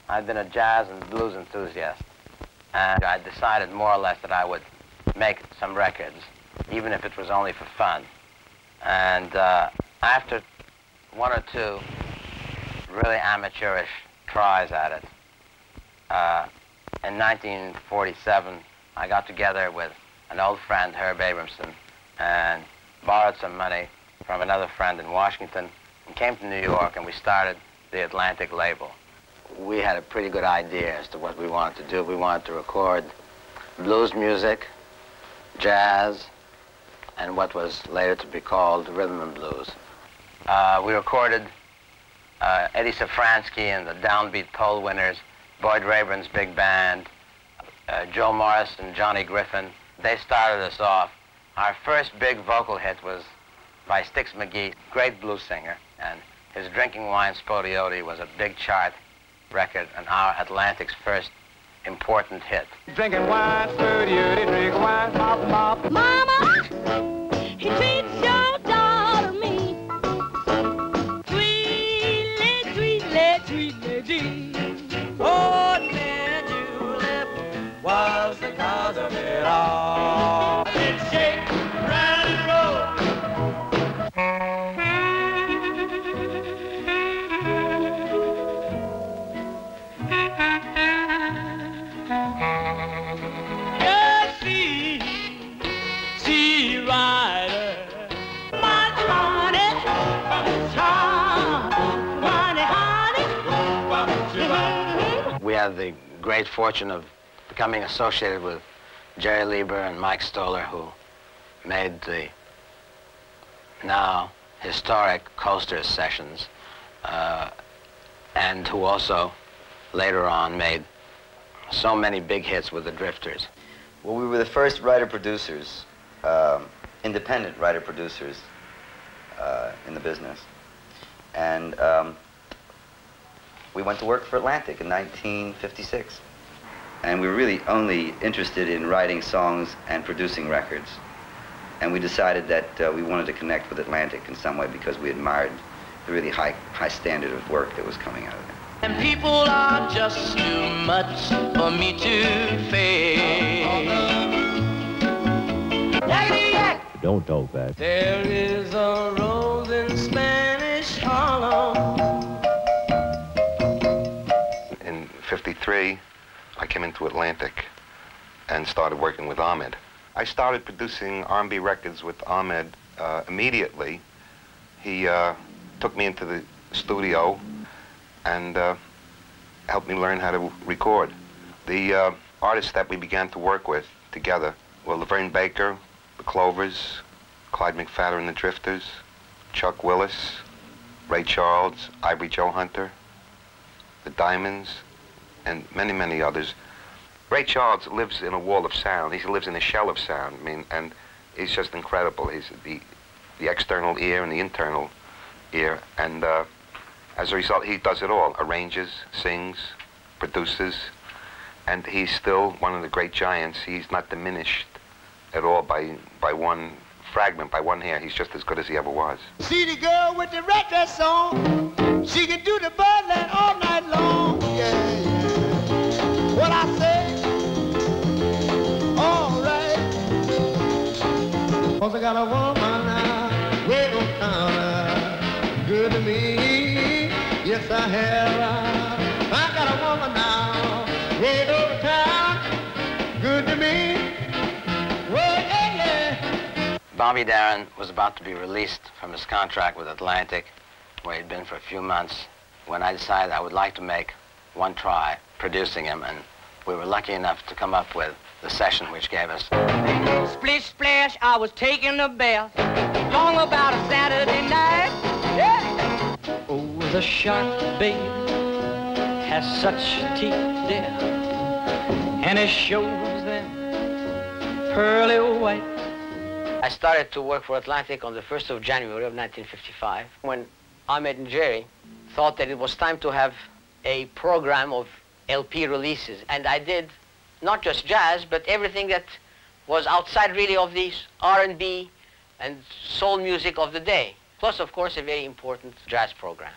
I'd been a jazz and blues enthusiast, and I decided more or less that I would make some records, even if it was only for fun. And after one or two really amateurish tries at it, in 1947, I got together with an old friend, Herb Abramson, and borrowed some money from another friend in Washington, and came to New York, and we started the Atlantic label. We had a pretty good idea as to what we wanted to do. We wanted to record blues music, jazz, and what was later to be called rhythm and blues. We recorded Eddie Safransky and the Downbeat Pole Winners, Boyd Raeburn's big band, Joe Morris and Johnny Griffin. They started us off. Our first big vocal hit was by Sticks McGhee, great blues singer, and his Drinking Wine Spodioti was a big chart record and our Atlantic's first important hit. Drinking wine, Spodioti, drinking wine, mop, mop. Mama, he treats your daughter mean. Sweetly, sweetly, sweetly, Jean. Oh, then julep was the cause of it all. It's shake, round and roll. We had the great fortune of becoming associated with Jerry Leiber and Mike Stoller, who made the now historic Coasters sessions, and who also later on made so many big hits with the Drifters. Well, we were the first writer-producers, independent writer-producers in the business. And we went to work for Atlantic in 1956. And we were really only interested in writing songs and producing records. And we decided that we wanted to connect with Atlantic in some way because we admired the really high standard of work that was coming out of it. And people are just too much for me to face. Don't talk fast. There is a rose in Spanish Harlem. In '53, I came into Atlantic and started working with Ahmet. I started producing R&B records with Ahmet immediately. He took me into the studio and helped me learn how to record. The artists that we began to work with together were LaVerne Baker, The Clovers, Clyde McPhatten and the Drifters, Chuck Willis, Ray Charles, Ivory Joe Hunter, the Diamonds, and many, many others. Ray Charles lives in a wall of sound. He lives in a shell of sound. I mean, and he's just incredible. He's the external ear and the internal ear, and as a result, he does it all. Arranges, sings, produces, and he's still one of the great giants. He's not diminished at all by one fragment, by one hair. He's just as good as he ever was. See the girl with the red dress on. She can do the birdland all night long. Yeah, yeah. What I say? All right. 'Cause I got a woman now, way on town, good to me. Yes, I have. I got a woman now, way over town, good to me. Well, yeah, yeah. Bobby Darin was about to be released from his contract with Atlantic, where he'd been for a few months, when I decided I would like to make one try producing him, and we were lucky enough to come up with the session which gave us. Splish splash, I was taking a bath, long about a Saturday night. Yeah. Oh, the shark, babe, has such teeth there, and it shows them pearly white. I started to work for Atlantic on the 1st of January of 1955, when Ahmet and Jerry thought that it was time to have a program of LP releases. And I did not just jazz, but everything that was outside really of the R&B and soul music of the day. Plus, of course, a very important jazz program.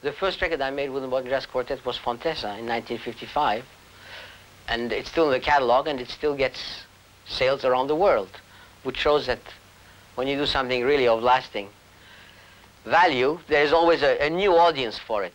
The first record I made with the Modern Jazz Quartet was Fontessa in 1955. And it's still in the catalog, and it still gets sales around the world, which shows that when you do something really of lasting value, there is always a new audience for it.